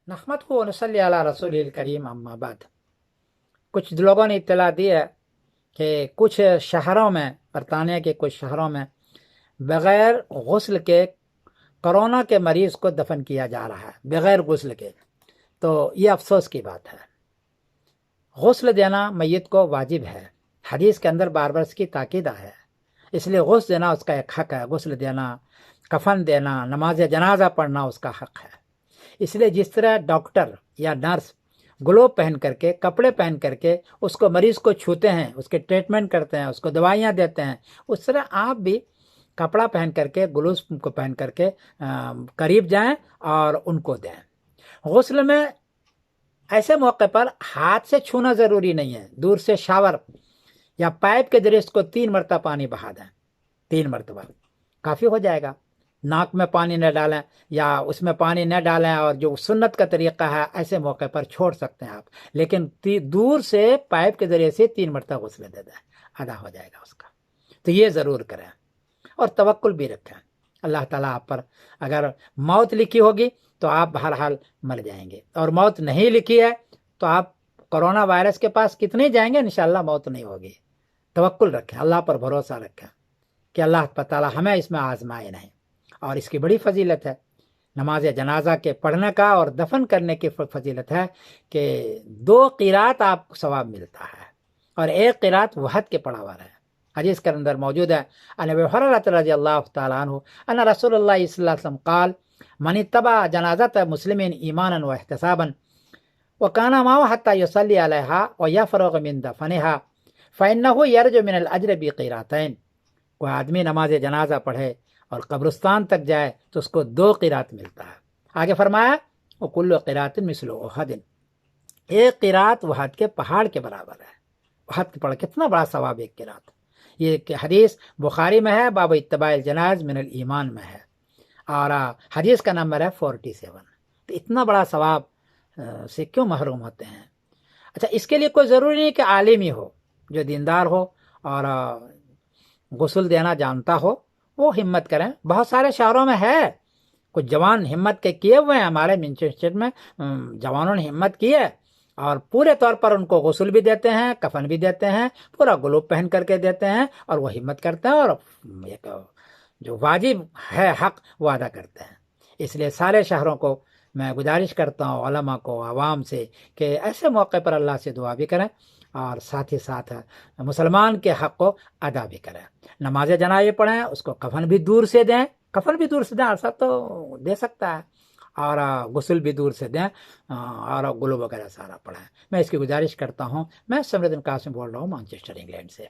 نحمدہ و نصلی علی رسول الکریم اما بعد۔ کچھ لوگوں نے اطلاع دی ہے کہ کچھ شہروں میں، برطانیہ کے کچھ شہروں میں بغیر غسل کے کرونا کے مریض کو دفن کیا جا رہا ہے، بغیر غسل کے۔ تو یہ افسوس کی بات ہے۔ غسل دینا میت کو واجب ہے، حدیث کے اندر بار بار اس کی تاکید ہے، اس لیے غسل دینا اس کا ایک حق ہے۔ غسل دینا، کفن دینا، نماز جنازہ پڑھنا اس کا حق ہے۔ اس لیے جس طرح ڈاکٹر یا نرس گلوب پہن کر کے، کپڑے پہن کر کے اس کو مریض کو چھوتے ہیں، اس کے ٹریٹمنٹ کرتے ہیں، اس کو دوائیاں دیتے ہیں، اس طرح آپ بھی کپڑا پہن کر کے، گلوز کو پہن کر کے قریب جائیں اور ان کو دیں۔ غسل میں ایسے موقع پر ہاتھ سے چھونا ضروری نہیں ہے، دور سے شاور یا پائپ کے ذریعے اس کو 3 مرتبہ پانی بہا دیں، 3 مرتبہ کافی ہو جائے گا۔ ناک میں پانی نہ ڈالیں یا اس میں پانی نہ ڈالیں، اور جو سنت کا طریقہ ہے ایسے موقع پر چھوڑ سکتے ہیں آپ، لیکن دور سے پائپ کے ذریعے سے 3 مرتبہ غسل دے دیں، ادا ہو جائے گا اس کا۔ تو یہ ضرور کریں اور توکل بھی رکھیں اللہ تعالیٰ آپ پر۔ اگر موت لکھی ہوگی تو آپ بہرحال مر جائیں گے، اور موت نہیں لکھی ہے تو آپ کرونا وائرس کے پاس کتنے جائیں گے، انشاءاللہ موت نہیں ہوگی۔ توکل رکھیں، اللہ پر بھروسہ رکھیں کہ اللہ تعالیٰ ہمیں اس میں آزمائے نہیں۔ اور اس کی بڑی فضیلت ہے نماز جنازہ کے پڑھنے کا اور دفن کرنے کی فضیلت ہے کہ 2 قرات آپ کو ثواب ملتا ہے، اور 1 قرات وحد کے پڑھا ہوا ہے۔ حدیث کے اندر موجود ہے، ان ابی ہریرہ رضی اللہ تعالیٰ عنہ ان رسول اللہ صلی اللہ علیہ وسلم قال من اتبع جنازۃ مسلم ایمانا واحتسابا وکان معه حتى يصلي عليها ويفرغ من دفنها فانه يرجو من الاجر بقيراتين۔ کوئی آدمی نماز جنازہ پڑھے اور قبرستان تک جائے تو اس کو 2 قرات ملتا ہے۔ آگے فرمایا وکل قرات مثل احد، 1 قرات احد کے پہاڑ کے برابر ہے۔ احد کے پہاڑ کتنا بڑا ثواب 1 قرات۔ یہ حدیث بخاری میں ہے، باب اتباع الجنائز من الایمان میں ہے، اور حدیث کا نمبر ہے 47۔ تو اتنا بڑا ثواب سے کیوں محروم ہوتے ہیں؟ اچھا، اس کے لیے کوئی ضروری نہیں کہ عالم ہی ہو، جو دیندار ہو اور غسل دینا جانتا ہو وہ ہمت کریں۔ بہت سارے شہروں میں ہے، کچھ جوان ہمت کے کیے ہوئے ہیں، ہمارے مینچسٹر میں جوانوں نے ہمت کی ہے اور پورے طور پر ان کو غسل بھی دیتے ہیں، کفن بھی دیتے ہیں، پورا گلوب پہن کر کے دیتے ہیں، اور وہ ہمت کرتے ہیں اور ایک جو واجب ہے حق وہ ادا کرتے ہیں۔ اس لیے سارے شہروں کو میں گزارش کرتا ہوں، علماء کو، عوام سے، کہ ایسے موقع پر اللہ سے دعا بھی کریں اور ساتھ ہی ساتھ مسلمان کے حق کو ادا بھی کریں۔ نماز جنازہ پڑھیں، اس کو کفن بھی دور سے دیں، کفن بھی دور سے دیں، ایسا تو دے سکتا ہے، اور غسل بھی دور سے دیں، اور گلو وغیرہ سارا پڑھیں۔ میں اس کی گزارش کرتا ہوں۔ میں سمر الدین قاسم بول رہا ہوں مانچسٹر انگلینڈ سے۔